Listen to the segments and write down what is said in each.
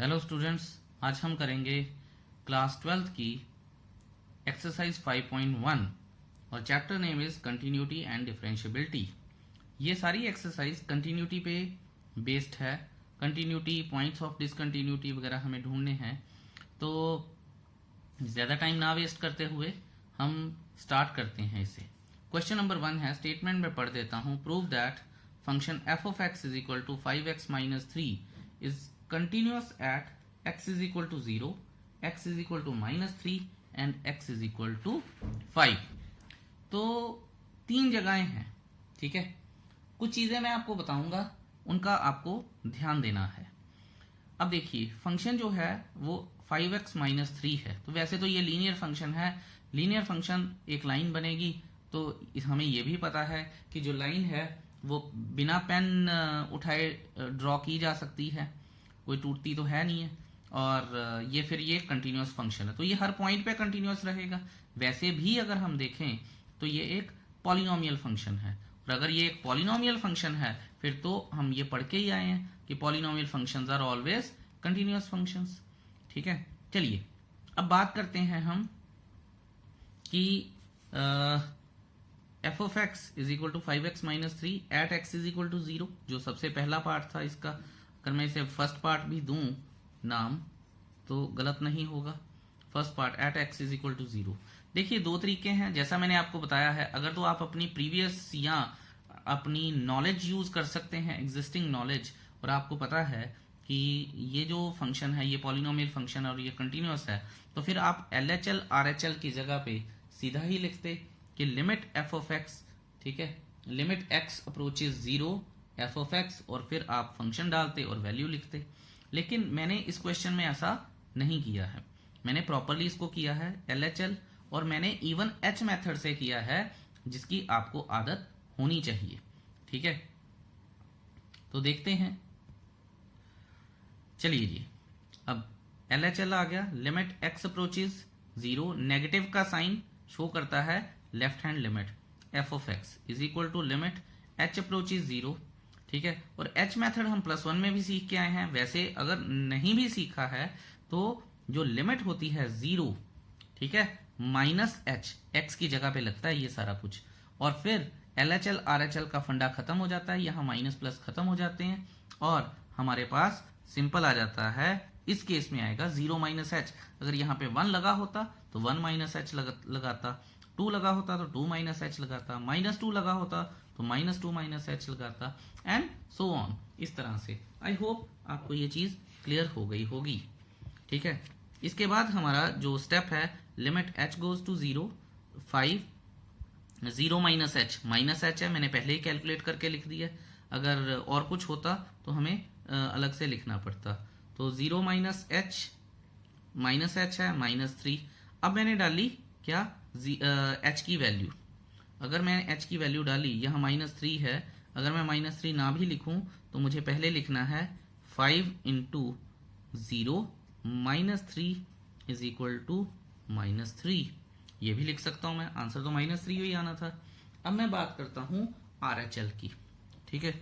Hello students, आज हम करेंगे क्लास 12th की एक्सरसाइज 5.1 और chapter name is continuity and differentiability. ये सारी एक्सरसाइज कंटिन्यूटी पे बेस्ड है। कंटिन्यूटी, पॉइंट्स ऑफ डिसकंटिन्यूटी वगैरह हमें ढूंढने हैं, तो ज़्यादा टाइम ना वेस्ट करते हुए हम स्टार्ट करते हैं इसे। क्वेश्चन नंबर 1 है, स्टेटमेंट में पढ़ देता हूँ। Prove that function f of x is equal to 5x minus 3 is continuous at x is equal to 0, x is equal to minus 3 and x is equal to 5। तो तीन जगहें हैं, ठीक है। कुछ चीजें मैं आपको बताऊंगा, उनका आपको ध्यान देना है। अब देखिए, फंक्शन जो है वो 5x माइनस 3 है, तो वैसे तो ये लीनियर फंक्शन है। लीनियर फंक्शन एक लाइन बनेगी, तो हमें ये भी पता है कि जो लाइन है वो बिना पेन उठाए ड्रॉ की जा सकती है, कोई टूटती तो है नहीं है। और ये कंटिन्यूअस फंक्शन है, तो ये हर पॉइंट पे कंटिन्यूअस रहेगा। वैसे भी अगर हम देखें तो ये एक पॉलिनोमियल फंक्शन है, और अगर ये एक पॉलिनोमियल फंक्शन है फिर तो हम ये पढ़ के ही आए हैं कि polynomial functions are always continuous functions, ठीक है। चलिए अब बात करते हैं हम कि f of x is equal to 5x minus 3 at x is equal to 0, जो सबसे पहला पार्ट था इसका। अगर मैं इसे फर्स्ट पार्ट भी दूं नाम तो गलत नहीं होगा। First part at x is equal to 0। देखिए, दो तरीके हैं, जैसा मैंने आपको बताया है। अगर तो आप अपनी प्रीवियस या अपनी नॉलेज यूज कर सकते हैं, एग्जिस्टिंग नॉलेज, और आपको पता है कि ये जो फंक्शन है ये पॉलिनोमियल फंक्शन और ये कंटिन्यूअस है, तो फिर आप LHL RHL की जगह पे सीधा ही लिखते कि लिमिट एफ ऑफ एक्स, ठीक है, limit x approaches 0 f of x, और फिर आप फंक्शन डालते और वैल्यू लिखते। लेकिन मैंने इस क्वेश्चन में ऐसा नहीं किया है। मैंने प्रॉपरली इसको किया है LHL, और मैंने इवन H मेथड से किया है, जिसकी आपको आदत होनी चाहिए, ठीक है। तो देखते हैं, चलिए जी। अब LHL आ गया, लिमिट एक्स अप्रोचेज 0, नेगेटिव का साइन शो करता है left hand limit f of x is equal to limit H approaches 0, ठीक है। और H मेथड हम +1 में भी सीख के आए हैं। वैसे अगर नहीं भी सीखा है तो जो लिमिट होती है 0, ठीक है, माइनस H, x की जगह पे लगता है ये सारा कुछ, और फिर LHL RHL का फंडा खत्म हो जाता है, यहाँ माइनस प्लस खत्म हो जाते हैं, और हमारे पास सिंपल आ जाता है। इस केस में आएगा 0 माइनस H। अगर यहाँ पे 1 लगा होता तो 1 माइनस H लगाता, 2 लगा होता तो 2 माइनस H लगाता, -2 लगा होता तो -2 माइनस H लगाता, एंड सो ऑन, इस तरह से। आई होप आपको ये चीज क्लियर हो गई होगी, ठीक है। इसके बाद हमारा जो स्टेप है, limit H goes to 0, 0 minus H है, मैंने पहले ही कैलकुलेट करके लिख दिया। अगर और कुछ होता तो हमें अलग से लिखना पड़ता। तो 0 माइनस H है -3। अब मैंने डाली क्या, H की वैल्यू। अगर मैं H की वैल्यू डाली, यहाँ -3 है, अगर मैं -3 ना भी लिखूं तो मुझे पहले लिखना है 5 इंटू 0 -3 इज इक्वल टू -3। ये भी लिख सकता हूं मैं, आंसर तो -3 ही आना था। अब मैं बात करता हूं RHL की, ठीक है।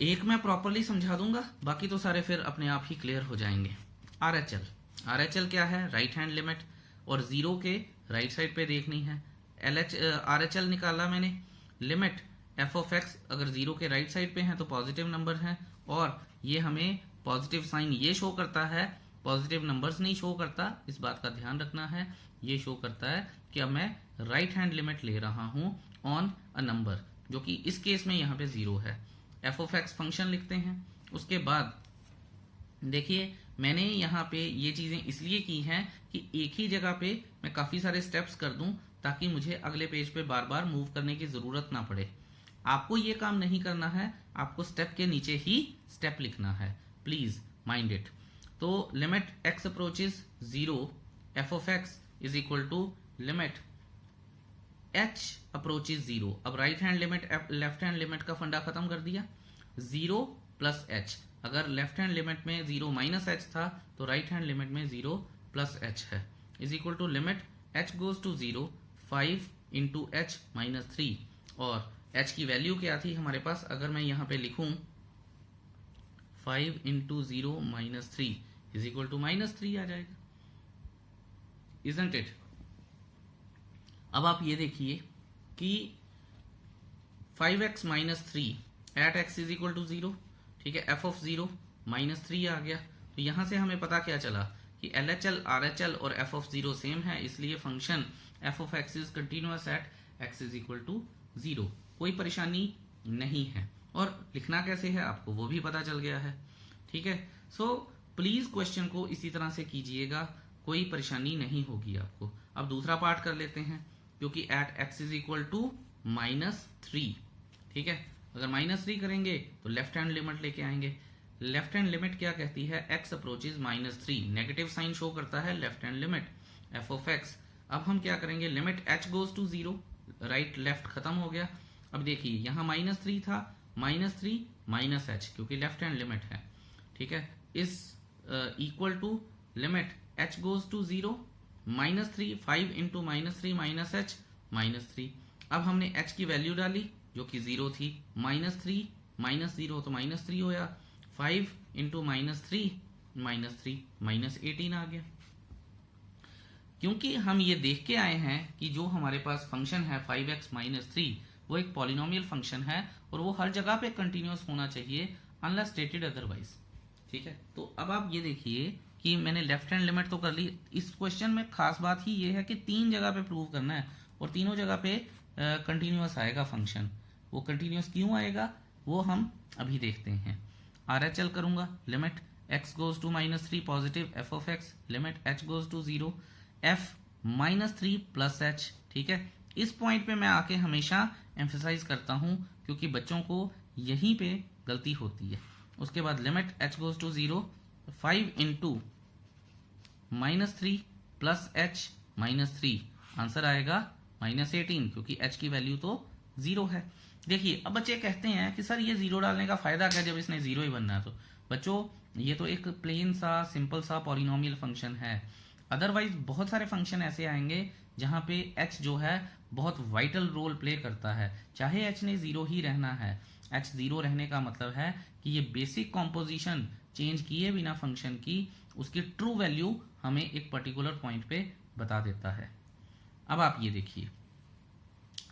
एक मैं प्रॉपरली समझा दूंगा, बाकी तो सारे फिर अपने आप ही क्लियर हो जाएंगे। RHL क्या है, राइट हैंड लिमिट, और 0 के राइट साइड पे देखनी है। RHL निकाला मैंने, लिमिट एफ ऑफ एक्स अगर 0 के राइट साइड पे है तो पॉजिटिव नंबर है, और ये हमें पॉजिटिव साइन ये शो करता है, पॉजिटिव नंबर्स नहीं शो करता, इस बात का ध्यान रखना है। ये शो करता है कि अब मैं राइट हैंड लिमिट ले रहा हूं ऑन अ नंबर, जो कि इस केस में यहाँ पे 0 है। एफ ऑफ एक्स फंक्शन लिखते हैं। उसके बाद देखिए, मैंने यहाँ पे ये चीजें इसलिए की हैं कि एक ही जगह पे मैं काफी सारे स्टेप्स कर दूं, ताकि मुझे अगले पेज पे बार बार मूव करने की जरूरत ना पड़े। आपको ये काम नहीं करना है, आपको स्टेप के नीचे ही स्टेप लिखना है, प्लीज माइंड इट। तो limit x approaches 0 f of x is equal to limit H approaches 0। अब right hand limit left hand limit का फंडा खत्म कर दिया, 0 प्लस H। अगर लेफ्ट हैंड लिमिट में 0 माइनस H था तो राइट हैंड लिमिट में 0 प्लस H है, is equal to limit H goes to 0 5 into H minus 3। और H की वैल्यू क्या थी हमारे पास, अगर मैं यहाँ पे लिखूं 5 into 0 minus 3 is equal to -3 आ जाएगा, इजंट इट। अब आप ये देखिए कि 5x minus 3 at x is equal to 0, ठीक है, f ऑफ 0 -3 आ गया। तो यहां से हमें पता क्या चला कि LHL RHL और f ऑफ 0 सेम है, इसलिए function f of x is continuous at x is equal to 0। कोई परेशानी नहीं है, और लिखना कैसे है आपको वो भी पता चल गया है, ठीक है। सो प्लीज क्वेश्चन को इसी तरह से कीजिएगा, कोई परेशानी नहीं होगी आपको। अब दूसरा पार्ट कर लेते हैं, क्योंकि at x is equal to -3, ठीक है। अगर -3 करेंगे तो लेफ्ट हैंड लिमिट लेके आएंगे। लेफ्ट हैंड लिमिट क्या कहती है, x approaches -3, negative sign show करता है left hand limit f of x। अब हम क्या करेंगे, limit h goes to 0, right left खत्म हो गया। अब देखिए यहाँ -3 था, -3 माइनस h, क्योंकि लेफ्ट हैंड लिमिट है, ठीक है, is equal to limit h goes to 0 -3, 5 into -3 minus h -3। अब हमने h की वैल्यू डाली जो कि 0 थी, -3 -0 तो -3 होया, 5 इंटू -3 -3 -18 आ गया। क्योंकि हम ये देख के आए हैं कि जो हमारे पास फंक्शन है 5x -3 वो एक पॉलिनोमियल फंक्शन है और वो हर जगह पे कंटिन्यूअस होना चाहिए अनलेस स्टेटेड अदरवाइज, ठीक है। तो अब आप ये देखिए कि मैंने लेफ्ट हैंड लिमिट तो कर ली। इस क्वेश्चन में खास बात ही ये है कि 3 जगह पे प्रूव करना है और तीनों जगह पे कंटिन्यूअस आएगा फंक्शन। वो कंटिन्यूअस क्यों आएगा वो हम अभी देखते हैं। RHL करूंगा, limit x goes to -3 positive f of x, limit h goes to 0 f -3 plus h, ठीक है। इस पॉइंट पे मैं आके हमेशा एम्फेसाइज करता हूं क्योंकि बच्चों को यहीं पे गलती होती है। उसके बाद limit h goes to 0, 5 into -3 plus h -3, answer आएगा -18, क्योंकि h की वैल्यू तो 0 है। देखिए अब बच्चे कहते हैं कि सर ये 0 डालने का फायदा क्या जब इसने 0 ही बनना है। तो बच्चों ये तो एक प्लेन सा सिंपल सा पॉलिनोमियल फंक्शन है, अदरवाइज बहुत सारे फंक्शन ऐसे आएंगे जहां पे h जो है बहुत वाइटल रोल प्ले करता है। चाहे h ने 0 ही रहना है, h 0 रहने का मतलब है कि ये बेसिक कॉम्पोजिशन चेंज किए बिना फंक्शन की उसकी ट्रू वैल्यू हमें एक पर्टिकुलर पॉइंट पे बता देता है। अब आप ये देखिए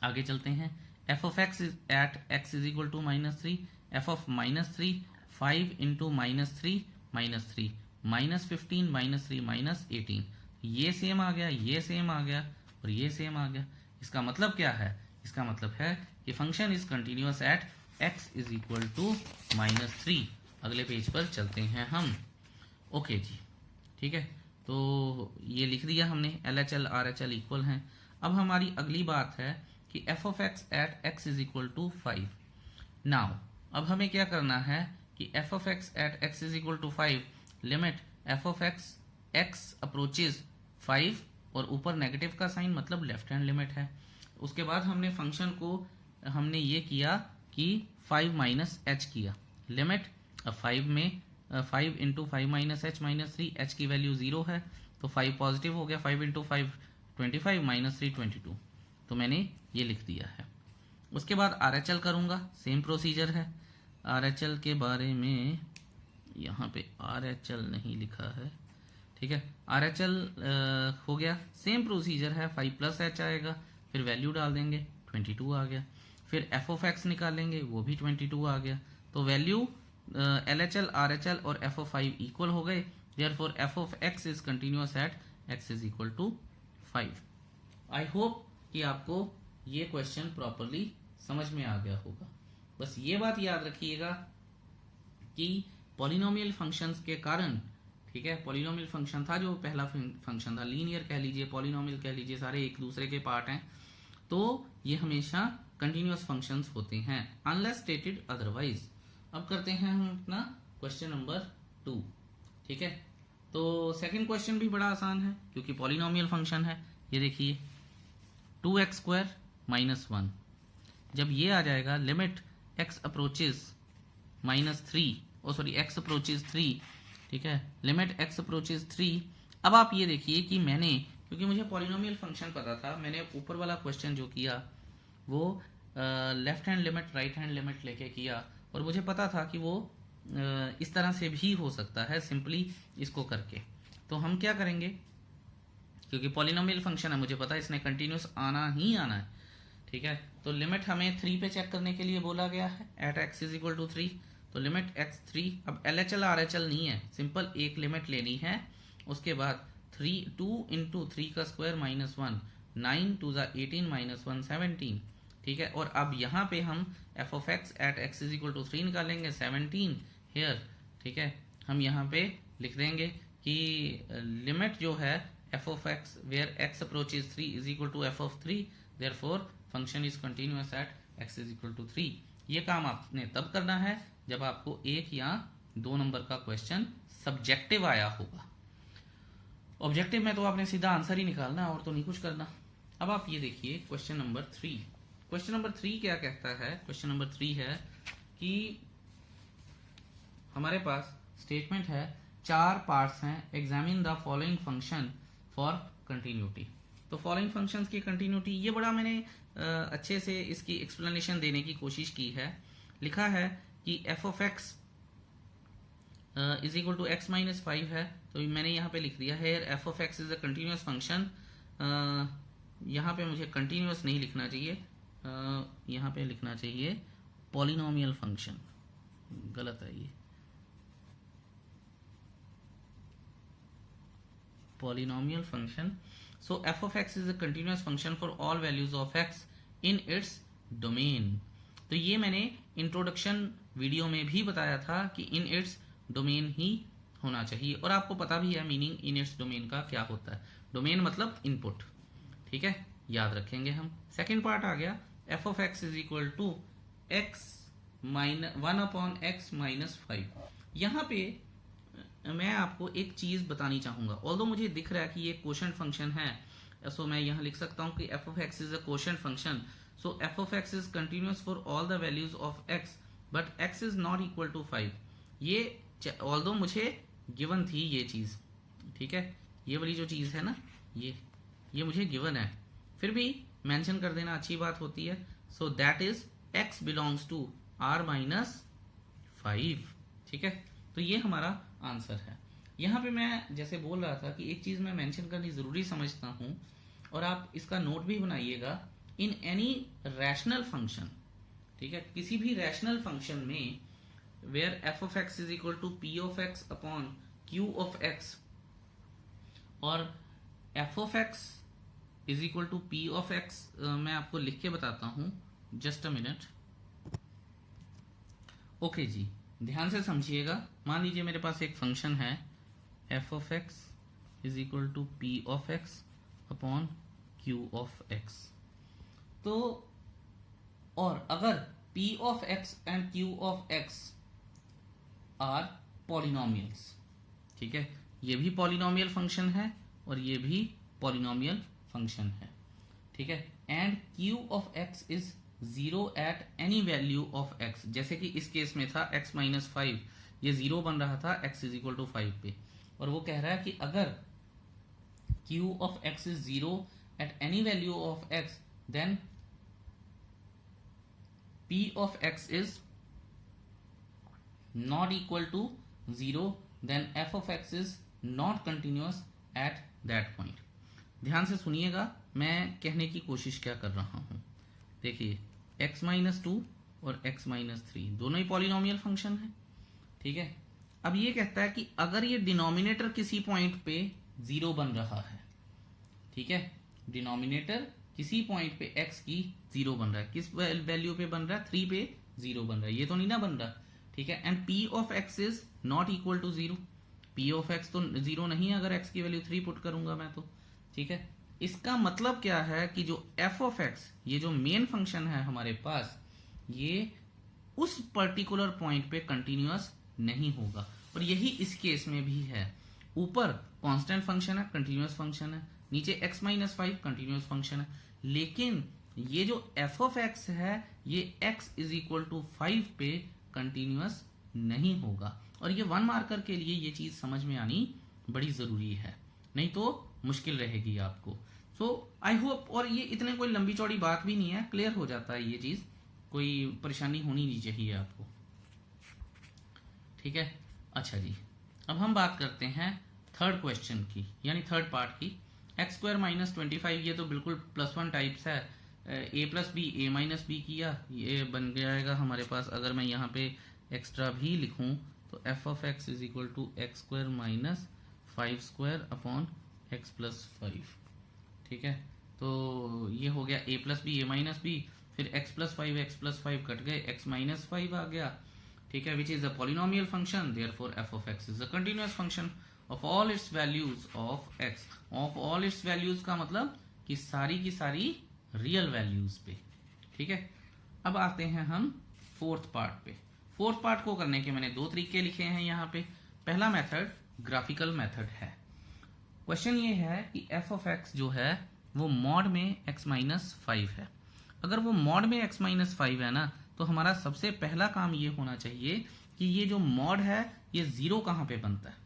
आगे चलते हैं। f of x at x is equal to -3, f of -3 5 into -3 -3 -15 -3 -18, ये सेम आ गया, ये सेम आ गया और ये सेम आ गया। इसका मतलब क्या है, इसका मतलब है कि function is continuous at x is equal to -3। अगले पेज पर चलते हैं हम। ओके जी, ठीक है, तो ये लिख दिया हमने, LHL RHL इक्वल हैं। अब हमारी अगली बात है कि f of x at x is equal to 5। Now अब हमें क्या करना है कि f of x at x is equal to 5, limit f of x approaches 5 और ऊपर नेगेटिव का साइन मतलब लेफ्ट हैंड लिमिट है। उसके बाद हमने फंक्शन को हमने ये किया कि 5 माइनस h किया, लिमिट 5 में 5 इंटू 5 माइनस h -3, h की वैल्यू 0 है तो 5 पॉजिटिव हो गया, 5 इंटू 5 25 -3 22, तो मैंने ये लिख दिया है। उसके बाद RHL करूंगा, सेम प्रोसीजर है। RHL के बारे में यहाँ पे RHL नहीं लिखा है, ठीक है। RHL हो गया, सेम प्रोसीजर है, 5 प्लस h आएगा, फिर वैल्यू डाल देंगे 22 आ गया, फिर f ऑफ x निकालेंगे वो भी 22 आ गया। तो वैल्यू LHL RHL और f ऑफ 5 इक्वल हो गए, therefore f of x is continuous at x is equal to 5। I hope कि आपको ये क्वेश्चन प्रॉपरली समझ में आ गया होगा। बस ये बात याद रखिएगा कि पॉलिनोमियल फंक्शंस के कारण, ठीक है, पॉलिनोमियल फंक्शन था जो पहला फंक्शन था, लीनियर कह लीजिए, पॉलिनोमियल कह लीजिए, सारे एक दूसरे के पार्ट हैं, तो ये हमेशा कंटिन्यूअस फंक्शंस होते हैं अनलेस स्टेटेड अदरवाइज। अब करते हैं हम अपना क्वेश्चन नंबर 2, ठीक है। तो सेकंड क्वेश्चन भी बड़ा आसान है क्योंकि पॉलिनोमियल फंक्शन है। ये देखिए 2x² -1, जब ये आ जाएगा limit x approaches x approaches 3, ठीक है, लिमिट x अप्रोचेज 3। अब आप ये देखिए कि मैंने, क्योंकि मुझे पॉलिनोमियल फंक्शन पता था, मैंने ऊपर वाला क्वेश्चन जो किया वो left hand limit right hand limit लेके किया और मुझे पता था कि वो इस तरह से भी हो सकता है सिंपली इसको करके। तो हम क्या करेंगे, क्योंकि पॉलिनोमियल फंक्शन है, मुझे पता है इसने कंटिन्यूस आना ही आना है, ठीक है। तो लिमिट हमें 3 पे चेक करने के लिए बोला गया है, at x is equal to 3। तो लिमिट x3, अब LHL RHL नहीं है, सिंपल एक लिमिट लेनी है, उसके बाद 2 इंटू 3 का स्क्वायर माइनस 1, 9 2 18 माइनस 1 17, ठीक है। और अब यहाँ पे हम f of x at x is equal to 3 निकालेंगे, 17 हेयर, ठीक है। हम यहाँ पे लिख देंगे कि लिमिट जो है f of x where x approaches 3 is equal to f of 3, therefore function is continuous at x is equal to 3। ये काम आपने तब करना है जब आपको 1 या 2 नंबर का क्वेश्चन सब्जेक्टिव आया होगा। ऑब्जेक्टिव में तो आपने सीधा आंसर ही निकालना और तो नहीं कुछ करना। अब आप ये देखिए क्वेश्चन नंबर 3। क्वेश्चन नंबर 3 क्या कहता है? क्वेश्चन नंबर 3 है कि हमारे पास स्टेटमेंट है 4 पार्ट्स हैं, examine the following function for continuity. तो फॉलोइंग फंक्शंस की कंटिन्यूटी, ये बड़ा मैंने अच्छे से इसकी एक्सप्लेनेशन देने की कोशिश की है। लिखा है कि f of x is equal to x minus 5 है, तो मैंने यहाँ पे लिख दिया है f of x is a continuous function. यहाँ पे मुझे कंटिन्यूअस नहीं लिखना चाहिए, यहाँ पे लिखना चाहिए पॉलिनोमियल फंक्शन, गलत है ये, polynomial function. So f of x is a continuous function for all values of x in its domain. तो ये मैंने इंट्रोडक्शन वीडियो में भी बताया था कि इन इट्स डोमेन ही होना चाहिए, और आपको पता भी है मीनिंग इन इट्स डोमेन का क्या होता है। डोमेन मतलब इनपुट, ठीक है, याद रखेंगे हम। सेकेंड पार्ट आ गया f of x is equal to x minus 1 upon x minus 5। यहाँ पे मैं आपको एक चीज बतानी चाहूंगा, ऑल्दो मुझे दिख रहा है कि ये कोशेंट फंक्शन है, सो मैं यहाँ लिख सकता हूँ कि f of x is a quotient function, so f of x is continuous for all the values of x but x is not equal to 5। ये ऑल्दो मुझे गिवन थी ये चीज, ठीक है, ये वाली जो चीज है ना, ये मुझे गिवन है, फिर भी मेंशन कर देना अच्छी बात होती है। So that is x belongs to r minus 5, ठीक है। तो ये हमारा आंसर है। यहाँ पे मैं जैसे बोल रहा था कि एक चीज मैं मेंशन करनी जरूरी समझता हूँ, और आप इसका नोट भी बनाइएगा, इन एनी रैशनल फंक्शन, ठीक है, किसी भी रैशनल फंक्शन में where f of x is equal to p of x upon q of x, और f of x is equal to p of x, मैं आपको लिख के बताता हूं, जस्ट अ मिनट। ओके जी, ध्यान से समझिएगा। मान लीजिए मेरे पास एक फंक्शन है f of x is equal to p of x upon q of x. तो और अगर p of x and q of x are polynomials, ठीक है, ये भी पॉलिनोमियल फंक्शन है और ये भी पॉलिनोमियल फंक्शन है, ठीक है, and q of x is 0 at any value of x, जैसे कि इस केस में था x माइनस 5, ये 0 बन रहा था x इज इक्वल टू 5 पे, और वो कह रहा है कि अगर q of x is 0 at any value of x then p of x is not equal to 0, then f of x is not continuous at that point. ध्यान से सुनिएगा, मैं कहने की कोशिश क्या कर रहा हूं। देखिए x माइनस 2 और x माइनस 3 दोनों ही पॉलिनोमियल फंक्शन है, ठीक है। अब ये कहता है कि अगर ये डिनोमिनेटर किसी पॉइंट पे 0 बन रहा है, ठीक है, डिनोमिनेटर किसी पॉइंट पे x की 0 बन रहा है, किस वैल्यू पे बन रहा है, 3 पे 0 बन रहा है, ये तो नहीं ना बन रहा, ठीक है, and p of x is not equal to 0, p of x तो 0 नहीं है अगर x की वैल्यू 3 पुट करूंगा मैं तो, ठीक है। इसका मतलब क्या है कि जो f ऑफ x, ये जो मेन फंक्शन है हमारे पास, ये उस पर्टिकुलर पॉइंट पे कंटिन्यूअस नहीं होगा, और यही इस केस में भी है। ऊपर कांस्टेंट फंक्शन है, कंटिन्यूअस फंक्शन है, नीचे x माइनस 5 कंटिन्यूअस फंक्शन है, लेकिन ये जो f ऑफ x है ये x इज इक्वल टू 5 पे कंटिन्यूअस नहीं होगा, और ये 1 मार्कर के लिए ये चीज समझ में आनी बड़ी जरूरी है, नहीं तो मुश्किल रहेगी आपको। सो आई होप, और ये इतने कोई लंबी चौड़ी बात भी नहीं है, क्लियर हो जाता है ये चीज, कोई परेशानी होनी नहीं चाहिए आपको, ठीक है। अच्छा जी, अब हम बात करते हैं थर्ड क्वेश्चन की, यानी थर्ड पार्ट की। एक्स स्क्वायर माइनस 25, ये तो बिल्कुल +1 टाइप्स है। ए plus b, a minus B किया, ये बन जाएगा हमारे पास। अगर मैं यहाँ पे एक्स्ट्रा भी लिखूँ तो f of x is equal to x square minus 5 square upon x plus 5। ठीक है, तो ये हो गया a plus b, a minus b, फिर एक्स प्लस 5 कट गए, एक्स माइनस 5 आ गया। ठीक है, which is a polynomial function, therefore f of x is a continuous function of all its values of x. Of all its values का मतलब कि सारी की सारी रियल वैल्यूज पे। ठीक है, अब आते हैं हम फोर्थ पार्ट पे। फोर्थ पार्ट को करने के मैंने दो तरीके लिखे हैं यहाँ पे। पहला मेथड ग्राफिकल मेथड है। क्वेश्चन ये है कि एफ ऑफ एक्स जो है वो मॉड में x माइनस 5 है। अगर वो मॉड में x माइनस 5 है ना, तो हमारा सबसे पहला काम ये होना चाहिए कि ये जो मॉड है ये जीरो कहाँ पे बनता है,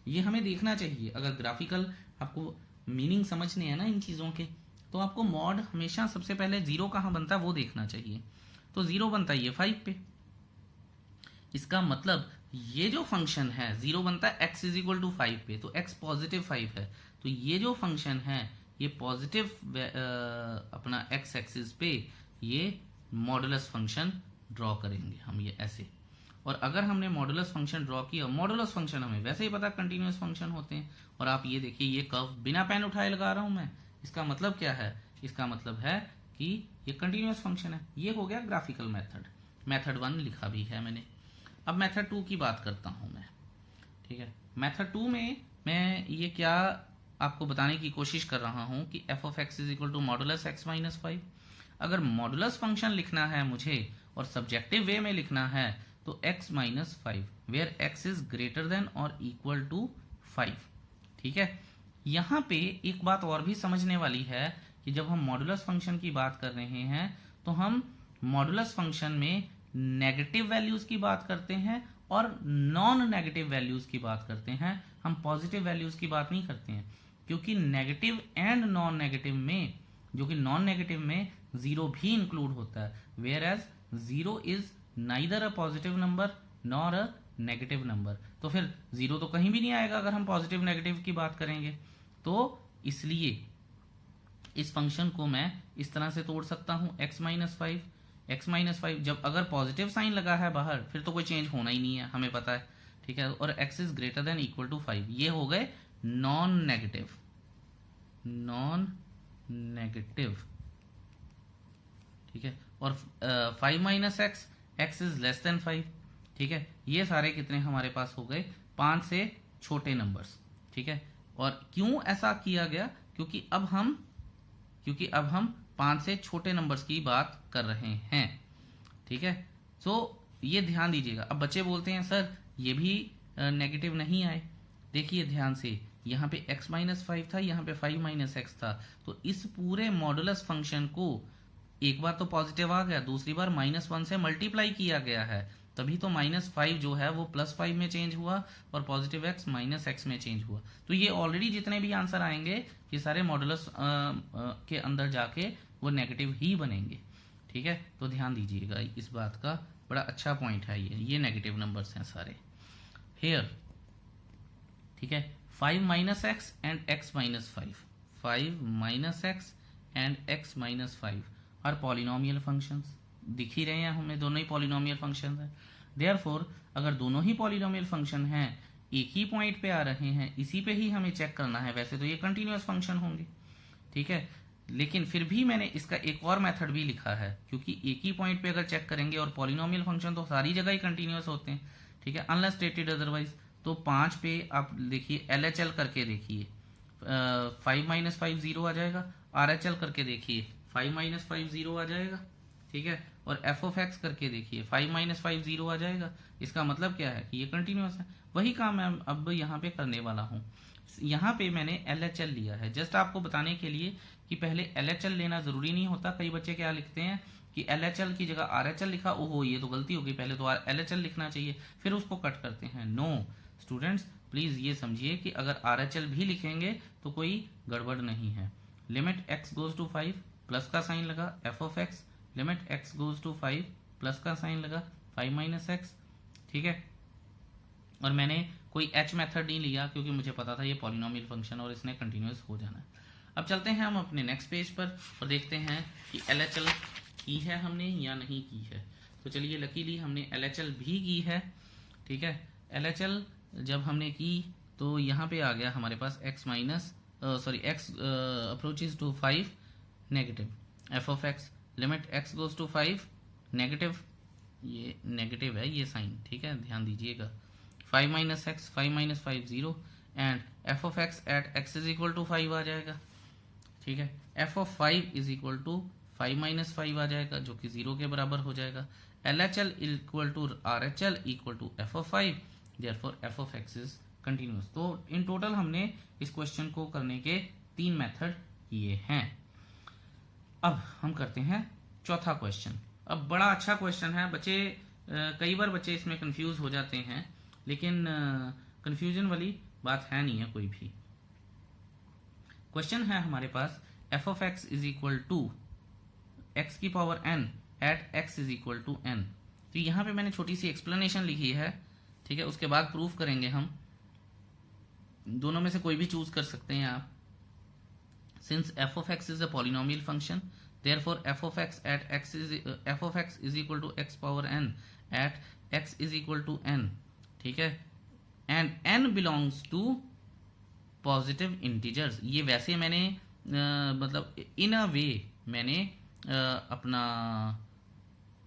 ये हमें देखना चाहिए। अगर ग्राफिकल आपको मीनिंग समझने हैं ना इन चीज़ों के, तो आपको मॉड हमेशा सबसे पहले जीरो कहाँ बनता है वो देखना चाहिए। तो जीरो बनता है ये 5 पे। इसका मतलब ये जो फंक्शन है जीरो बनता है x इज इक्वल टू 5 पे, तो x पॉजिटिव 5 है, तो ये जो फंक्शन है ये पॉजिटिव अपना x एक्सिस पे ये मॉडुलस फंक्शन ड्रॉ करेंगे हम, ये ऐसे। और अगर हमने मॉडुलस फंक्शन ड्रॉ किया, मॉडुलस फंक्शन हमें वैसे ही पता कंटिन्यूअस फंक्शन होते हैं। और आप ये देखिए, ये कर्व बिना पेन उठाए लगा रहा हूं मैं। इसका मतलब क्या है? इसका मतलब है कि ये कंटिन्यूअस फंक्शन है। ये हो गया ग्राफिकल मेथड। मेथड 1 लिखा भी है मैंने। अब मेथड 2 की बात करता हूं मैं। ठीक है, मेथड 2 में मैं ये क्या आपको बताने की कोशिश कर रहा हूं कि f of x is equal to modulus x minus 5। अगर मॉडुलस फंक्शन लिखना है मुझे और सब्जेक्टिव वे में लिखना है तो x minus 5 where x is greater than और इक्वल टू 5। ठीक है, यहाँ पे एक बात और भी समझने वाली है कि जब हम मॉडुलस फंक्शन की बात कर रहे हैं तो हम मॉडुलस फंक्शन में नेगेटिव वैल्यूज की बात करते हैं और नॉन नेगेटिव वैल्यूज की बात करते हैं। हम पॉजिटिव वैल्यूज की बात नहीं करते हैं, क्योंकि नेगेटिव एंड नॉन नेगेटिव में, जो कि नॉन नेगेटिव में जीरो भी इंक्लूड होता है, whereas zero is neither a positive number nor a negative number. तो फिर जीरो तो कहीं भी नहीं आएगा अगर हम पॉजिटिव नेगेटिव की बात करेंगे। तो इसलिए इस फंक्शन को मैं इस तरह से तोड़ सकता हूं, x माइनस 5 जब अगर पॉजिटिव साइन लगा है बाहर फिर तो कोई चेंज होना ही नहीं है, हमें पता है। ठीक है, और x is greater than equal to 5, ये हो गए नॉन नेगेटिव। ठीक है, और 5 minus x is less then 5। ठीक है, ये सारे कितने हमारे पास हो गए? 5 से छोटे नंबर्स। ठीक है, और क्यों ऐसा किया गया? क्योंकि अब हम 5 से छोटे नंबर्स की बात कर रहे हैं। ठीक है, सो ये ध्यान दीजिएगा। अब बच्चे बोलते हैं सर ये भी नेगेटिव नहीं आए। देखिए ध्यान से, यहाँ पे x माइनस 5 था, यहाँ पे 5 माइनस एक्स था, तो इस पूरे मॉडुलस फंक्शन को एक बार तो पॉजिटिव आ गया, दूसरी बार -1 से मल्टीप्लाई किया गया है, तभी तो -5 जो है वो +5 में चेंज हुआ और पॉजिटिव x माइनस एक्स में चेंज हुआ। तो ये ऑलरेडी जितने भी आंसर आएंगे ये सारे मॉडुलस के अंदर जाके वो नेगेटिव ही बनेंगे। ठीक है, तो ध्यान दीजिएगा इस बात का, बड़ा अच्छा पॉइंट है ये नेगेटिव नंबर्स हैं सारे हेयर। ठीक है, 5 minus x and x minus 5 minus x and x minus 5 are polynomial functions. दिख ही रहे हैं हमें, दोनों ही पॉलिनोमियल फंक्शंस हैं। देयरफॉर अगर दोनों ही पॉलिनोमियल फंक्शन हैं, एक ही पॉइंट पे आ रहे हैं, इसी पे ही हमें चेक करना है, वैसे तो ये कंटिन्यूअस फंक्शन होंगे। ठीक है, लेकिन फिर भी मैंने इसका एक और मेथड भी लिखा है, क्योंकि एक ही पॉइंट पे अगर चेक करेंगे, और पॉलिनोमियल फंक्शन तो सारी जगह ही कंटिन्यूअस होते हैं। ठीक है, अनलेस स्टेटेड अदरवाइज। तो 5 पे आप देखिए LHL करके देखिए, 5 माइनस 5 जीरो आ जाएगा। RHL करके देखिए 5 माइनस 5 जीरो आ जाएगा। ठीक है, और एफ ऑफ एक्स करके देखिए 5 माइनस 5 जीरो आ जाएगा। इसका मतलब क्या है कि ये कंटिन्यूअस है। वही काम मैं अब यहाँ पे करने वाला हूँ। यहाँ पे मैंने LHL लिया है जस्ट आपको बताने के लिए कि पहले LHL लेना जरूरी नहीं होता। कई बच्चे क्या लिखते हैं कि LHL की जगह RHL लिखा, ओहो ये तो गलती हो गई, पहले तो LHL लिखना चाहिए फिर उसको कट करते हैं। नो स्टूडेंट्स, प्लीज ये समझिए कि अगर RHL भी लिखेंगे तो कोई गड़बड़ नहीं है। Limit x goes to 5 plus का साइन लगा f of x, limit x goes to 5 plus का साइन लगा 5 माइनस एक्स। ठीक है, और मैंने कोई एच मेथड नहीं लिया क्योंकि मुझे पता था ये पॉलिनोमियल फंक्शन और इसने कंटिन्यूस हो जाना है। अब चलते हैं हम अपने नेक्स्ट पेज पर और देखते हैं कि LHL की है हमने या नहीं की है। तो चलिए, लकीली हमने LHL भी की है। ठीक है, LHL जब हमने की तो यहाँ पे आ गया हमारे पास x approaches to 5 negative f of x, limit x goes to 5 negative, ये नेगेटिव है ये साइन, ठीक है, ध्यान दीजिएगा, 5 minus x, 5 minus 5 zero, and f of x at x is equal to 5 आ जाएगा। ठीक है, f of 5 is equal to 5 minus 5 आ जाएगा जो कि 0 के बराबर हो जाएगा। LHL equal to RHL equal to f of 5, therefore f of x is continuous. तो इन टोटल हमने इस क्वेश्चन को करने के 3 मेथड किए हैं। अब हम करते हैं चौथा क्वेश्चन। अब बड़ा अच्छा क्वेश्चन है बच्चे, कई बार बच्चे इसमें कंफ्यूज हो जाते हैं, लेकिन कंफ्यूजन वाली बात है नहीं है कोई भी। क्वेश्चन है हमारे पास f of x is equal to x की power n at x is equal to n। तो यहाँ पे मैंने छोटी सी एक्सप्लेनेशन लिखी है, ठीक है, उसके बाद प्रूफ करेंगे हम। दोनों में से कोई भी चूज कर सकते हैं आप। Since F of x is a polynomial function, therefore f of x is equal to x power n at x is equal to n, ठीक है, and n belongs to positive integers। ये वैसे मैंने मतलब इन अ वे मैंने अपना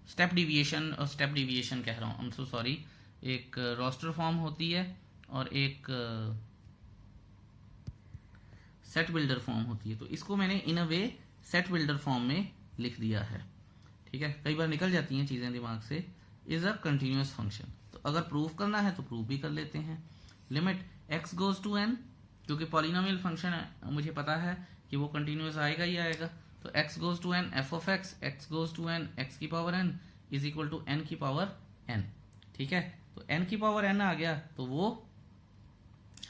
स्टेप डिविएशन कह रहा हूँ, आई एम सो सॉरी, एक रोस्टर फॉर्म होती है और एक सेट बिल्डर फॉर्म होती है, तो इसको मैंने इन अ वे सेट बिल्डर फॉर्म में लिख दिया है। ठीक है, कई बार निकल जाती हैं चीजें दिमाग से। इज अ कंटिन्यूअस फंक्शन, तो अगर प्रूफ करना है तो प्रूफ भी कर लेते हैं। Limit x goes to n, क्योंकि पॉलिनोमियल फंक्शन है, मुझे पता है कि वो कंटिन्यूअस आएगा ही आएगा, तो x goes to n f of x goes to n x की power n is equal to n की पावर n। ठीक है, तो n की पावर n आ गया तो वो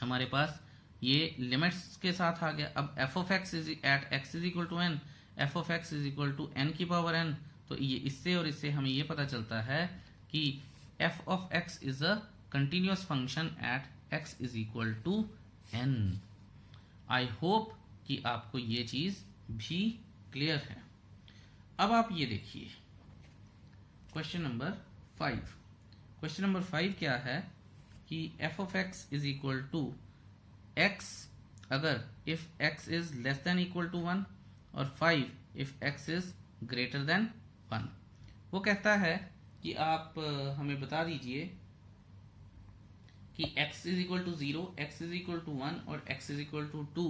हमारे पास ये लिमिट्स के साथ आ गया। अब f of x is at x is equal to n, f of x is equal to n की पावर n, तो ये इससे और इससे हमें ये पता चलता है कि f of x is a continuous function at x is equal to n। I hope कि आपको ये चीज भी क्लियर है। अब आप ये देखिए क्वेश्चन नंबर 5। क्वेश्चन नंबर 5 क्या है कि f of x is equal to x अगर if x is less than equal to 1 और 5 if x is greater than 1। वो कहता है कि आप हमें बता दीजिए कि x is equal to 0, x is equal to 1 और x is equal to 2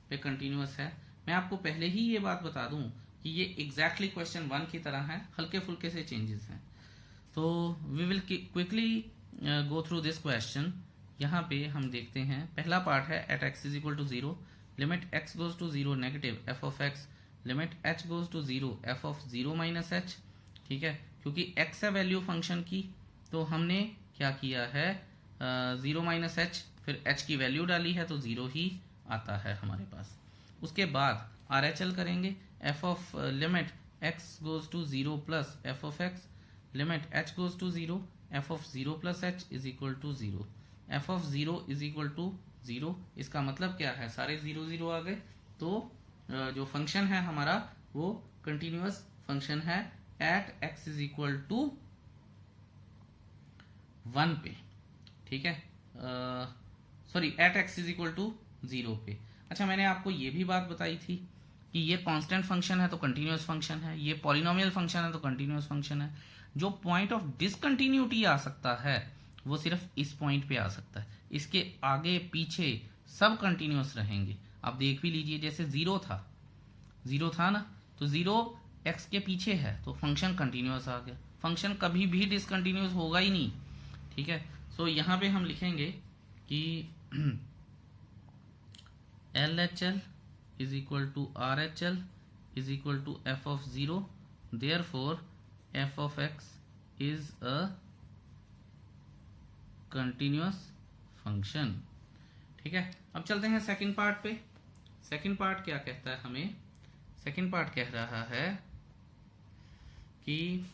पे कंटिन्यूअस है। मैं आपको पहले ही ये बात बता दूं कि ये एग्जैक्टली क्वेश्चन 1 की तरह है, हल्के फुल्के से चेंजेस हैं। तो we will quickly go through this question. यहाँ पे हम देखते हैं पहला पार्ट है at x is equal to 0, limit x goes to 0 negative f of x, limit h goes to 0 f of 0 minus h। ठीक है, क्योंकि x है वैल्यू फंक्शन की, तो हमने क्या किया है 0 माइनस h, फिर h की वैल्यू डाली है तो 0 ही आता है हमारे पास। उसके बाद RHL करेंगे, f of limit x goes to 0 plus f of x, limit h goes to 0 f of 0 plus h is equal to 0, f of 0 is equal to 0। इसका मतलब क्या है, सारे 0 0 आ गए, तो जो फंक्शन है हमारा वो कंटिन्यूअस फंक्शन है at x is equal to 1 पे। ठीक है, sorry at x is equal to 0 पे। अच्छा, मैंने आपको ये भी बात बताई थी कि ये कांस्टेंट फंक्शन है तो कंटिन्यूअस फंक्शन है, ये पॉलिनोमियल फंक्शन है तो कंटिन्यूअस फंक्शन है। जो पॉइंट ऑफ डिसकंटिन्यूटी आ सकता है वो सिर्फ इस पॉइंट पे आ सकता है, इसके आगे पीछे सब कंटिन्यूअस रहेंगे। आप देख भी लीजिए, जैसे 0 था ना, तो 0 x के पीछे है तो फंक्शन कंटिन्यूअस आ गया, फंक्शन कभी भी डिसकंटिन्यूअस होगा ही नहीं। ठीक है, सो यहाँ पे हम लिखेंगे कि LHL is equal to RHL is equal to f of 0, therefore f of x is a continuous function. ठीक है, अब चलते हैं सेकंड पार्ट पे। सेकंड पार्ट क्या कहता है हमें, सेकंड पार्ट कह रहा है कि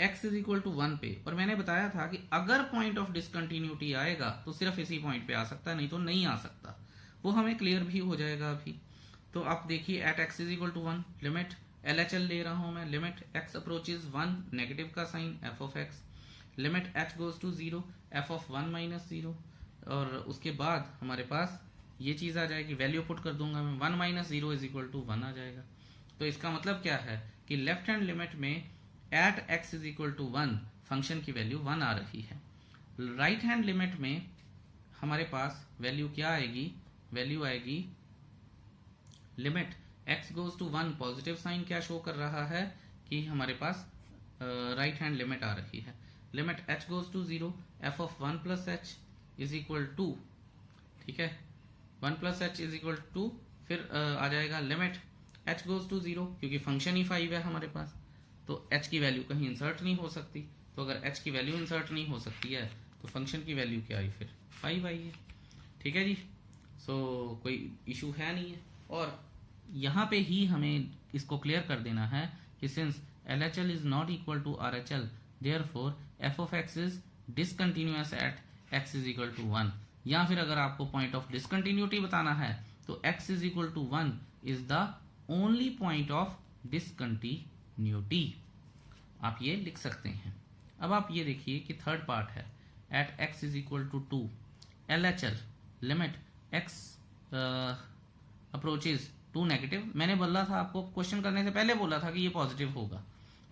x इज इक्वल टू 1 पे, और मैंने बताया था कि अगर पॉइंट ऑफ डिसकंटिन्यूटी आएगा तो सिर्फ इसी पॉइंट पे आ सकता है, नहीं तो नहीं आ सकता। वो हमें क्लियर भी हो जाएगा अभी। तो आप देखिए at x is equal to 1 limit LHL ले रहा हूं मैं, लिमिट x अप्रोचेज 1 नेगेटिव का sign f of x, limit h goes to 0 f of 1 minus 0, और उसके बाद हमारे पास ये चीज आ जाएगी, वैल्यू पुट कर दूंगा मैं, 1 माइनस 0 इज इक्वल टू 1 आ जाएगा। तो इसका मतलब क्या है कि लेफ्ट हैंड लिमिट में at x is equal to 1 function की वैल्यू 1 आ रही है। राइट हैंड लिमिट में हमारे पास वैल्यू क्या आएगी, वैल्यू आएगी limit x goes to 1, positive sign क्या शो कर रहा है कि हमारे पास राइट हैंड लिमिट आ रही है, limit h goes to 0 f of 1 plus h is equal to, ठीक है, 1 plus h is equal to, फिर आ जाएगा लिमिट h गोज टू 0, क्योंकि फंक्शन ही 5 है हमारे पास, तो h की वैल्यू कहीं इंसर्ट नहीं हो सकती, तो अगर h की वैल्यू इंसर्ट नहीं हो सकती है तो फंक्शन की वैल्यू क्या आई, फिर 5 आई है। ठीक है जी, सो कोई इशू है नहीं है। और यहाँ पे ही हमें इसको क्लियर कर देना है कि since LHL is not equal to RHL, therefore f of x is discontinuous at x is equal to 1, या फिर अगर आपको पॉइंट ऑफ डिसकंटिन्यूटी बताना है तो x is equal to 1 is the only point of discontinuity, आप ये लिख सकते हैं। अब आप ये देखिए कि थर्ड पार्ट है, at x is equal to 2 LHL limit x approaches to negative, मैंने बोला था आपको, क्वेश्चन करने से पहले बोला था कि ये पॉजिटिव होगा,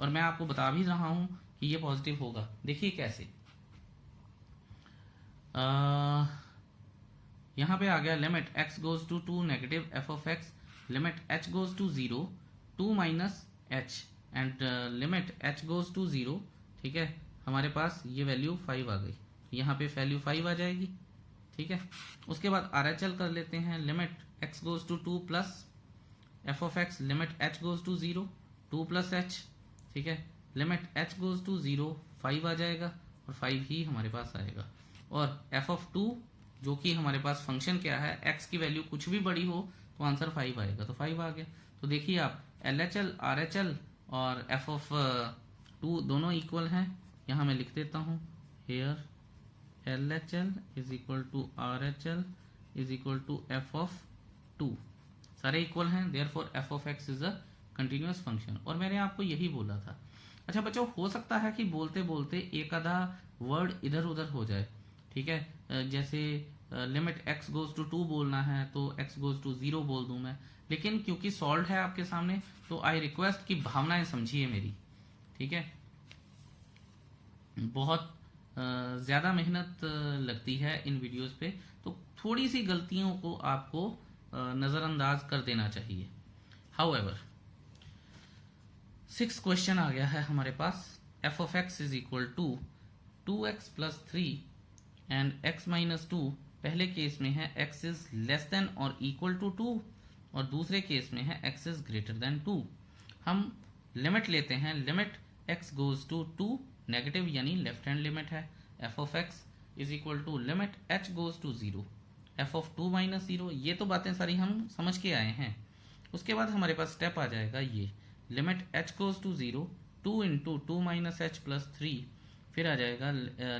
और मैं आपको बता भी रहा हूं कि ये पॉजिटिव होगा। देखिए कैसे, यहां पे आ गया limit x goes to 2 negative f of x, limit h goes to 0 2 minus h, and limit h goes to 0, ठीक है, हमारे पास ये वैल्यू 5 आ गई, यहाँ पे वैल्यू 5 आ जाएगी। ठीक है, उसके बाद RHL कर लेते हैं, limit x goes to 2 plus f of x, limit h goes to 0 2 plus h, ठीक है, लिमिट h गोज टू 0 5 आ जाएगा, और 5 ही हमारे पास आएगा, और f ऑफ 2 जो कि हमारे पास फंक्शन क्या है, x की वैल्यू कुछ भी बड़ी हो तो आंसर 5 आएगा, तो 5 आ गया। तो देखिए आप LHL RHL और f ऑफ 2 दोनों इक्वल हैं, यहाँ मैं लिख देता हूँ, here LHL is equal to RHL is equal to f of 2, सारे इक्वल हैं, therefore f of x is a continuous function, और मैंने आपको यही बोला था। अच्छा बच्चों, हो सकता है कि बोलते बोलते एक आधा वर्ड इधर उधर हो जाए, ठीक है, जैसे लिमिट x गोज टू 2 बोलना है तो x गोज टू 0 बोल दूं मैं, लेकिन क्योंकि सॉल्व है आपके सामने तो आई रिक्वेस्ट की भावनाएं समझिए मेरी, ठीक है। बहुत ज़्यादा मेहनत लगती है इन वीडियोस पे, तो थोड़ी सी गलतियों को आपको नज़रअंदाज कर देना चाहिए। हाउएवर 6 क्वेश्चन आ गया है हमारे पास, f of x is equal to 2x plus 3 and x minus 2, पहले केस में है x इज लेस देन और इक्वल टू 2, और दूसरे केस में है x इज ग्रेटर देन 2। हम लिमिट लेते हैं, limit x goes to 2 negative यानी लेफ्ट हैंड लिमिट है, f of x is equal to limit h goes to 0 f of 2 minus 0, ये तो बातें सारी हम समझ के आए हैं। उसके बाद हमारे पास स्टेप आ जाएगा ये, limit h goes to 0 2 into 2 minus h plus 3, फिर आ जाएगा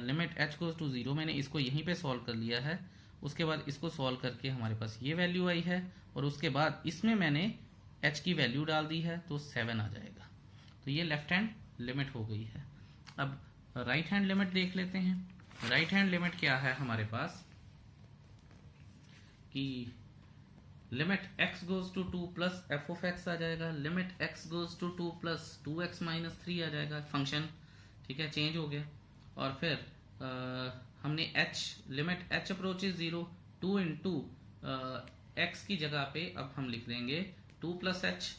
लिमिट h गोज टू 0, मैंने इसको यहीं पे सॉल्व कर लिया है, उसके बाद इसको सॉल्व करके हमारे पास ये वैल्यू आई है, और उसके बाद इसमें मैंने h की वैल्यू डाल दी है तो 7 आ जाएगा, तो ये लेफ्ट हैंड लिमिट हो गई है। अब राइट हैंड लिमिट देख लेते हैं। राइट हैंड लिमिट क्या है हमारे पास कि limit x goes to 2 plus f of x आ जाएगा, limit x goes to 2 plus 2x minus 3 आ जाएगा, फंक्शन ठीक है चेंज हो गया, और फिर हमने h limit h approaches 0 2 into x की जगह पे अब हम लिख देंगे 2 प्लस h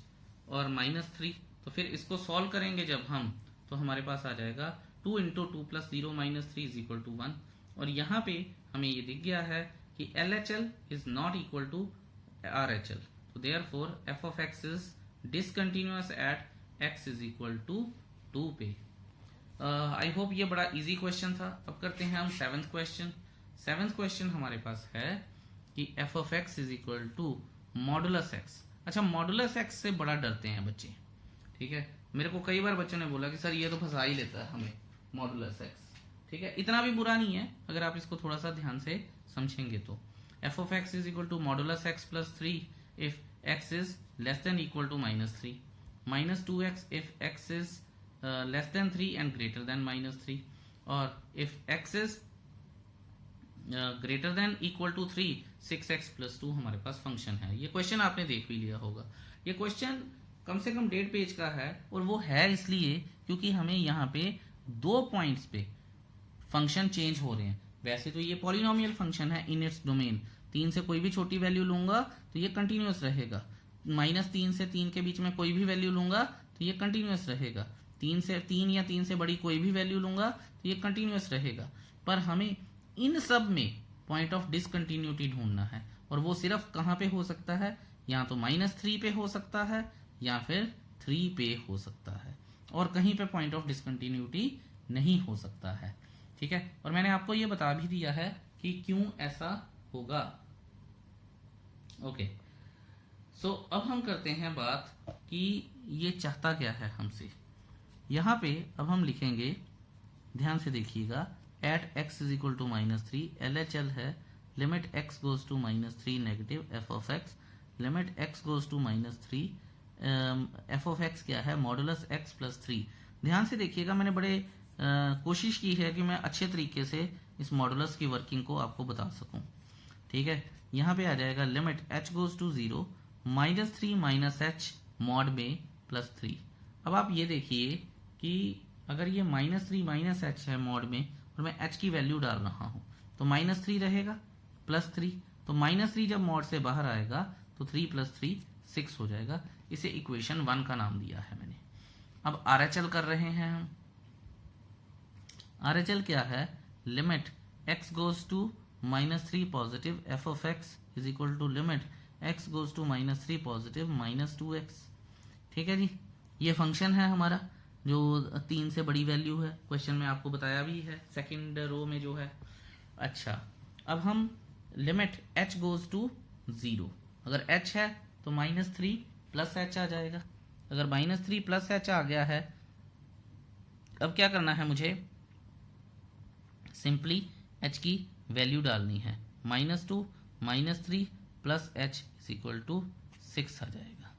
और माइनस 3, तो फिर इसको सॉल्व करेंगे जब हम, तो हमारे पास आ जाएगा 2 into 2 plus 0 minus 3 is equal to 1, और यहाँ पे हमें ये दिख गया है कि LHL is not equal to RHL, तो therefore f of x is discontinuous at x is equal to 2 पे। आई होप ये बड़ा इजी क्वेश्चन था। अब करते हैं हम 7th क्वेश्चन। 7th क्वेश्चन हमारे पास है कि f of x is equal to modulus x। अच्छा, मॉडुलस x से बड़ा डरते हैं बच्चे, ठीक है, मेरे को कई बार बच्चों ने बोला कि सर ये तो फंसा ही लेता है हमें मॉडुलस एक्स, ठीक है, इतना भी बुरा नहीं है अगर आप इसको थोड़ा सा ध्यान से समझेंगे तो। F of x is equal to modulus x plus 3 if x is less than equal to -3, -2x if x is less than 3 and greater than -3, और if x is greater than equal to 3, 6x plus 2 हमारे पास function है। ये question आपने देख भी लिया होगा। ये क्वेश्चन कम से कम 1.5 पेज का है, और वो है इसलिए क्योंकि हमें यहाँ पे 2 पॉइंट्स पे फंक्शन चेंज हो रहे हैं। वैसे तो ये पॉलिनोमियल फंक्शन है इन इट्स डोमेन, 3 से कोई भी छोटी वैल्यू लूंगा तो ये कंटिन्यूअस रहेगा, -3 से 3 के बीच में कोई भी वैल्यू लूंगा तो ये कंटिन्यूअस रहेगा, 3 से 3 या 3 से बड़ी कोई भी वैल्यू लूंगा तो ये कंटिन्यूअस रहेगा। पर हमें इन सब में पॉइंट ऑफ डिसकंटिन्यूटी ढूंढना है, और वो सिर्फ कहाँ पे हो सकता है, या तो -3 पे हो सकता है या फिर 3 पे हो सकता है, और कहीं पे पॉइंट ऑफ डिसकंटिन्यूटी नहीं हो सकता है, ठीक है। और मैंने आपको ये बता भी दिया है कि क्यों ऐसा होगा। ओके, सो अब हम करते हैं बात कि ये चाहता क्या है हमसे। यहां पे अब हम लिखेंगे, ध्यान से देखिएगा, at x is equal to -3, LHL है limit x goes to -3 negative f of x, limit x goes to -3 f of x क्या है, मॉडुलस x प्लस 3। ध्यान से देखिएगा, मैंने बड़े कोशिश की है कि मैं अच्छे तरीके से इस मॉडुलस की वर्किंग को आपको बता सकूं, ठीक है। यहाँ पे आ जाएगा limit h goes to 0, -3 minus h mod में +3। अब आप ये देखिए कि अगर ये -3 माइनस h है मॉड में, और मैं h की वैल्यू डाल रहा हूं, तो -3 रहेगा +3, तो -3 जब मॉड से बाहर आएगा तो 3 + 3 6 हो जाएगा। इसे इक्वेशन 1 का नाम दिया है मैंने। अब RHL कर रहे हैं हम। RHL क्या है, limit x goes to -3 positive f of x is equal to limit x goes to -3 positive -2x, ठीक है जी। ये फंक्शन है हमारा जो 3 से बड़ी वैल्यू है, क्वेश्चन में आपको बताया भी है सेकंड रो में जो है। अच्छा, अब हम लिमिट h गोज टू 0, अगर h है तो -3 प्लस h आ जाएगा। अगर -3 प्लस h आ गया है, अब क्या करना है मुझे, सिंपली h की वैल्यू डालनी है, -2 -3 plus h is equal to 6 आ जाएगा,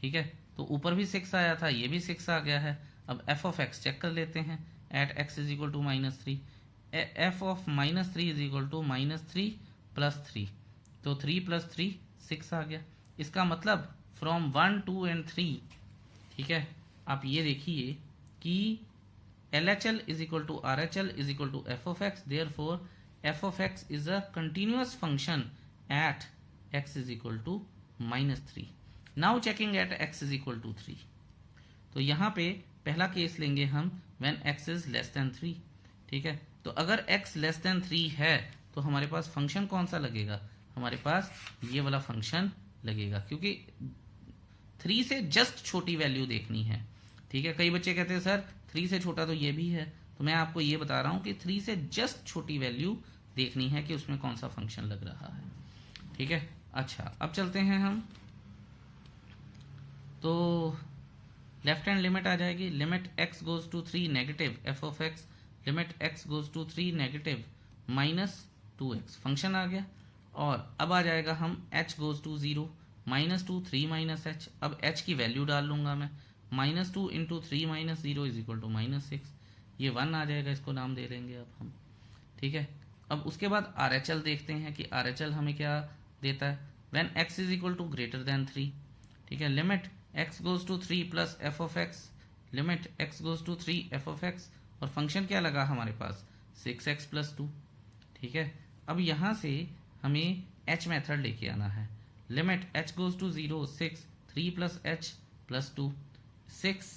ठीक है। तो ऊपर भी 6 आया था, ये भी 6 आ गया है। अब f ऑफ x चेक कर लेते हैं, at x is equal to -3, f of -3 is equal to -3 plus 3, तो 3 + 3 6 आ गया। इसका मतलब फ्रॉम 1 2 एंड 3, ठीक है। आप ये देखिए कि LHL is equal to RHL is equal to f of x, therefore f of x is a continuous function at x is equal to -3। Now checking at x is equal to 3, तो यहाँ पे पहला case लेंगे हम when x is less than 3, ठीक है। तो अगर x लेस देन 3 है तो हमारे पास फंक्शन कौन सा लगेगा, हमारे पास ये वाला फंक्शन लगेगा, क्योंकि 3 से जस्ट छोटी वैल्यू देखनी है, ठीक है। कई बच्चे कहते हैं सर 3 से छोटा तो ये भी है, तो मैं आपको ये बता रहा हूँ कि 3 से जस्ट छोटी वैल्यू देखनी है कि उसमें कौन सा फंक्शन लग रहा है, ठीक है। अच्छा, अब चलते हैं हम, तो लेफ्ट हैंड लिमिट आ जाएगी, limit x goes to 3 negative f of x, limit x goes to 3 negative -2x, function आ गया। और अब आ जाएगा हम h goes to 0, -2 3 minus h, अब h की वैल्यू डाल लूंगा मैं, -2 इंटू 3 - 0 इज इक्वल टू -6, ये 1 आ जाएगा, इसको नाम दे देंगे अब हम, ठीक है। अब उसके बाद RHL देखते हैं कि RHL हमें क्या देता है, when x is equal to greater than 3, ठीक है। Limit x goes to 3 plus f of x, limit x goes to 3 f of x, और फंक्शन क्या लगा हमारे पास 6x प्लस 2, ठीक है। अब यहाँ से हमें h मेथड लेके आना है, limit h goes to 0 6 3 plus h plus 2, 6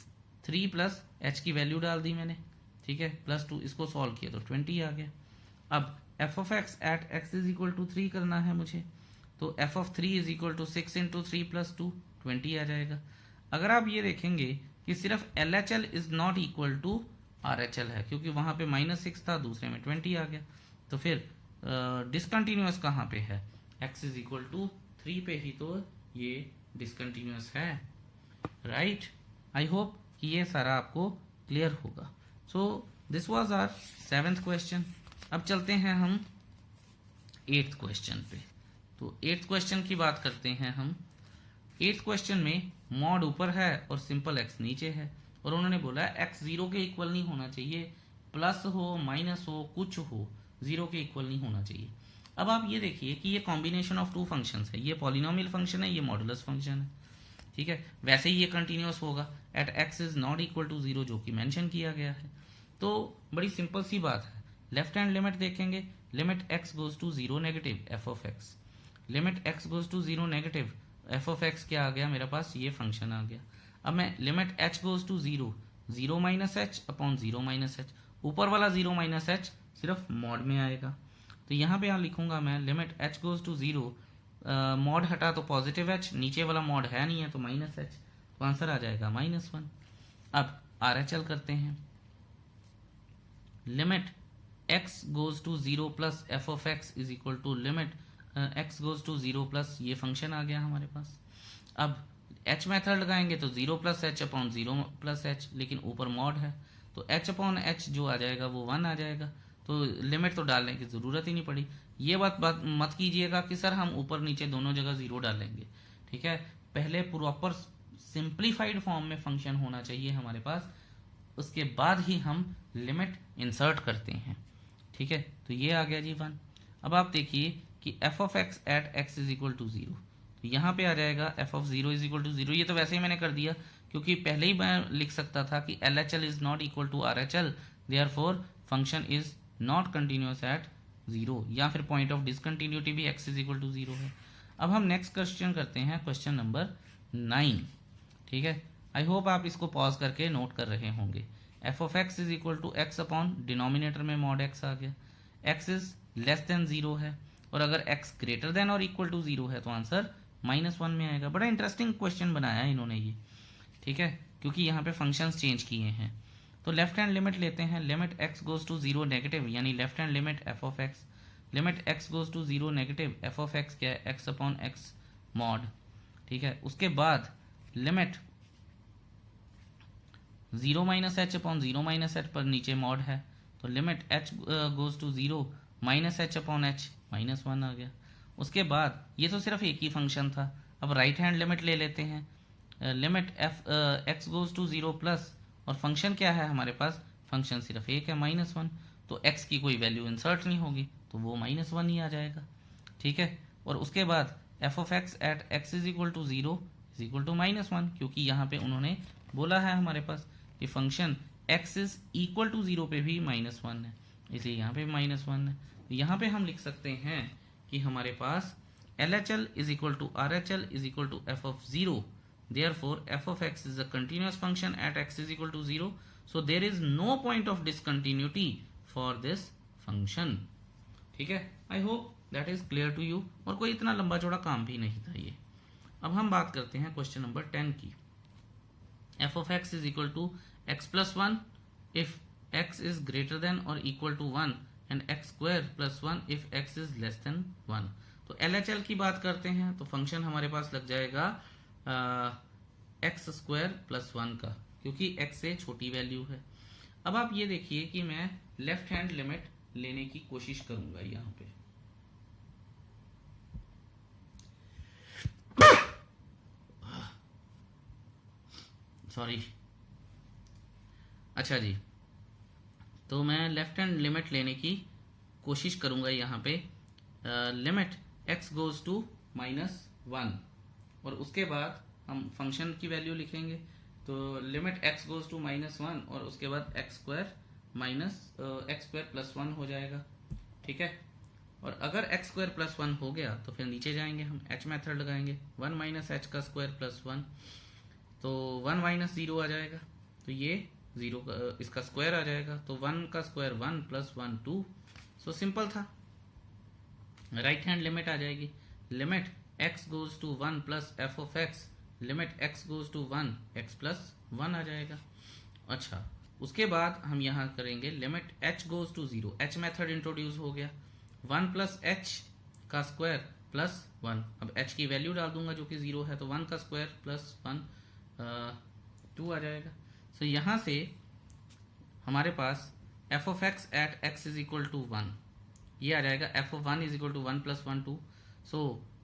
3 plus h की वैल्यू डाल दी मैंने, ठीक है, प्लस 2, इसको सॉल्व किया तो 20 आ गया। अब f of x at x is equal to 3 करना है मुझे, तो f of 3 is equal to 6 into 3 plus 2 20 आ जाएगा। अगर आप ये देखेंगे कि सिर्फ LHL is not equal to RHL है, क्योंकि वहां पे -6 था, दूसरे में 20 आ गया, तो फिर डिसकंटिन्यूअस कहाँ पे है, x इज इक्वल टू 3 पे ही तो ये डिसकंटिन्यूअस है, राइट। आई होप कि ये सारा आपको क्लियर होगा। So this was our 7th question. अब चलते हैं हम 8th क्वेश्चन पे। तो 8th क्वेश्चन की बात करते हैं हम। 8th क्वेश्चन में मॉड ऊपर है और सिंपल एक्स नीचे है, और उन्होंने बोला एक्स 0 के इक्वल नहीं होना चाहिए, प्लस हो माइनस हो कुछ हो, 0 के इक्वल नहीं होना चाहिए। अब आप ये देखिए कि ये कॉम्बिनेशन ऑफ टू फंक्शंस है, ये पॉलिनोमियल फंक्शन है, ये मॉडुलस फंक्शन है, ठीक है। वैसे ही ये कंटिन्यूअस होगा at x is not equal to 0, जो कि मेंशन किया गया है। तो बड़ी सिंपल सी बात है, लेफ्ट हैंड लिमिट देखेंगे, limit x goes to 0 negative f of x, limit x goes to 0 negative f of x क्या आ गया मेरे पास, ये फंक्शन आ गया। अब मैं limit h goes to 0, 0 minus h upon 0 minus h, ऊपर वाला 0 माइनस एच सिर्फ मॉड में आएगा, तो यहाँ पे यहाँ लिखूंगा मैं limit h goes to 0, mod हटा तो पॉजिटिव एच, नीचे वाला मॉड है नहीं है तो माइनस एच, तो आंसर आ जाएगा -1। अब आर एच एल करते हैं, limit x goes to 0 plus f of x is equal to limit x goes to 0 plus, ये फंक्शन आ गया हमारे पास। अब एच मेथड लगाएंगे तो 0 plus h upon 0 plus h, लेकिन ऊपर मॉड है तो एच अपॉन एच जो आ जाएगा वो 1 आ जाएगा, तो लिमिट तो डालने की ज़रूरत ही नहीं पड़ी। ये बात मत कीजिएगा कि सर हम ऊपर नीचे दोनों जगह 0 डालेंगे, ठीक है। पहले प्रॉपर सिंप्लीफाइड फॉर्म में फंक्शन होना चाहिए हमारे पास, उसके बाद ही हम लिमिट इंसर्ट करते हैं, ठीक है। तो ये आ गया जी 1। अब आप देखिए कि f of x at x is equal to 0, तो यहाँ पे आ जाएगा f of 0 is equal to 0। ये तो वैसे ही मैंने कर दिया, क्योंकि पहले ही मैं लिख सकता था कि L H L is not equal to R H L, therefore function is not continuous at 0, या फिर पॉइंट ऑफ डिसकंटिन्यूटी भी एक्स इज इक्वल टू 0 है। अब हम नेक्स्ट क्वेश्चन करते हैं, क्वेश्चन नंबर 9, ठीक है। आई होप आप इसको पॉज करके नोट कर रहे होंगे। F of x is equal to x upon denominator में मॉड एक्स आ गया, एक्स इज लेस देन 0 है, और अगर एक्स ग्रेटर देन और इक्वल टू 0 है तो आंसर -1 में आएगा। बड़ा इंटरेस्टिंग क्वेश्चन बनाया है इन्होंने ये, ठीक है, क्योंकि यहाँ पे फंक्शंस चेंज किए हैं। तो लेफ्ट हैंड लिमिट लेते हैं, limit x goes to 0 negative, यानी left hand limit f of x, limit x goes to 0 negative f of x क्या है, एक्स अपॉन एक्स मॉड, ठीक है। उसके बाद limit 0 minus h upon 0 minus h, पर नीचे मॉड है, तो limit h goes to 0 minus h upon h, -1 आ गया। उसके बाद ये तो सिर्फ एक ही फंक्शन था, अब राइट हैंड लिमिट ले लेते हैं, limit f x goes to 0 plus, और फंक्शन क्या है हमारे पास, फंक्शन सिर्फ एक है -1, तो x की कोई वैल्यू इंसर्ट नहीं होगी तो वो -1 ही आ जाएगा, ठीक है। और उसके बाद f of x at x is equal to 0 is equal to -1, क्योंकि यहाँ पे उन्होंने बोला है हमारे पास कि function x is equal to 0 पे भी -1 है, इसलिए यहाँ पे -1 है। तो यहाँ पे हम लिख सकते हैं कि हमारे पास L H L is equal to R H L is equal to f of 0, therefore f of x is a continuous function at x is equal to 0, so there is no point of discontinuity for this function, ठीक है। I hope that is clear to you, और कोई इतना लंबा चौड़ा काम भी नहीं था ये। अब हम बात करते हैं क्वेश्चन नंबर 10 की, f of x is equal to x plus 1 if x is greater than or equal to 1 and x square plus 1 if x is less than 1। तो LHL की बात करते हैं तो फंक्शन हमारे पास लग जाएगा एक्स स्क्वायर प्लस 1 का, क्योंकि x से छोटी वैल्यू है। अब आप ये देखिए कि मैं लेफ्ट हैंड लिमिट लेने की कोशिश करूंगा यहाँ पे, सॉरी, अच्छा जी, तो मैं लेफ्ट हैंड लिमिट लेने की कोशिश करूंगा यहाँ पे, लिमिट x गोज टू -1, और उसके बाद हम फंक्शन की वैल्यू लिखेंगे, तो लिमिट x गोज टू -1 और उसके बाद x स्क्वायर प्लस 1 हो जाएगा, ठीक है। और अगर x स्क्वायर प्लस 1 हो गया तो फिर नीचे जाएंगे हम h मेथड लगाएंगे, 1 माइनस एच का स्क्वायर प्लस 1, तो 1 माइनस 0 आ जाएगा, तो ये 0 का इसका स्क्वायर आ जाएगा, तो 1 का स्क्वायर 1 प्लस 1 2, सो सिंपल था। राइट हैंड लिमिट आ जाएगी, limit x goes to 1 plus f of x, limit x goes to 1 x plus 1 आ जाएगा। अच्छा, उसके बाद हम यहाँ करेंगे limit h goes to 0, h method introduce हो गया, 1 प्लस h का स्क्वायर प्लस 1, अब h की वैल्यू डाल दूंगा जो कि 0 है, तो 1 का स्क्वायर प्लस 1 2 आ जाएगा। सो यहाँ से हमारे पास f of x at x is equal to 1 ये आ जाएगा, f of 1 is equal to 1 plus 1 2. So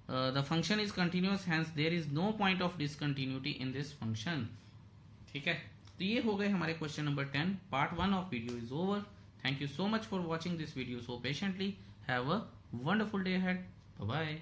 the function is continuous, hence there is no point of discontinuity in this function. ठीक है, तो ये हो गए हमारे question number 10. Part 1 of video is over. Thank you so much for watching this video so patiently. Have a wonderful day ahead. Bye bye.